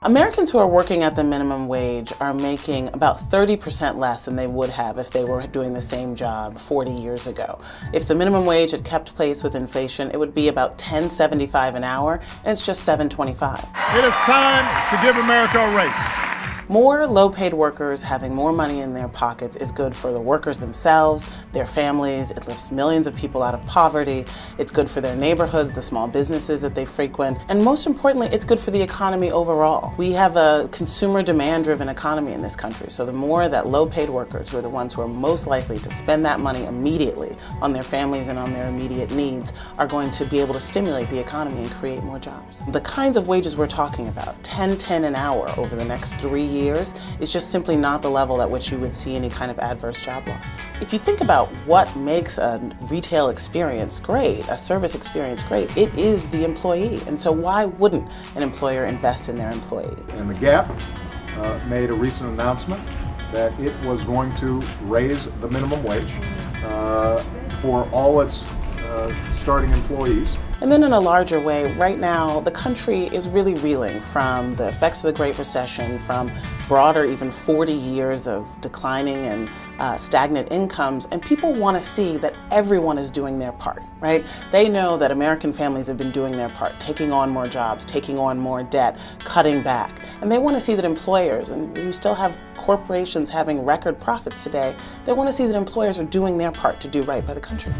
Americans who are working at the minimum wage are making about 30% less than they would have if they were doing the same job 40 years ago. If the minimum wage had kept pace with inflation, it would be about $10.75 an hour, and it's just $7.25. It is time to give America a raise. More low-paid workers having more money in their pockets is good for the workers themselves, their families. It lifts millions of people out of poverty. It's good for their neighborhoods, the small businesses that they frequent, and most importantly, it's good for the economy overall. We have a consumer demand-driven economy in this country, so the more that low-paid workers, who are the ones who are most likely to spend that money immediately on their families and on their immediate needs, are going to be able to stimulate the economy and create more jobs. The kinds of wages we're talking about, $10.10 an hour over the next 3 years, is just simply not the level at which you would see any kind of adverse job loss. If you think about what makes a retail experience great, a service experience great, it is the employee. And so why wouldn't an employer invest in their employee? And the Gap made a recent announcement that it was going to raise the minimum wage for all its starting employees. And then in a larger way, right now, the country is really reeling from the effects of the Great Recession, from broader, even 40 years of declining and stagnant incomes, and people want to see that everyone is doing their part, right? They know that American families have been doing their part, taking on more jobs, taking on more debt, cutting back. And they want to see that employers, and you still have corporations having record profits today, they want to see that employers are doing their part to do right by the country.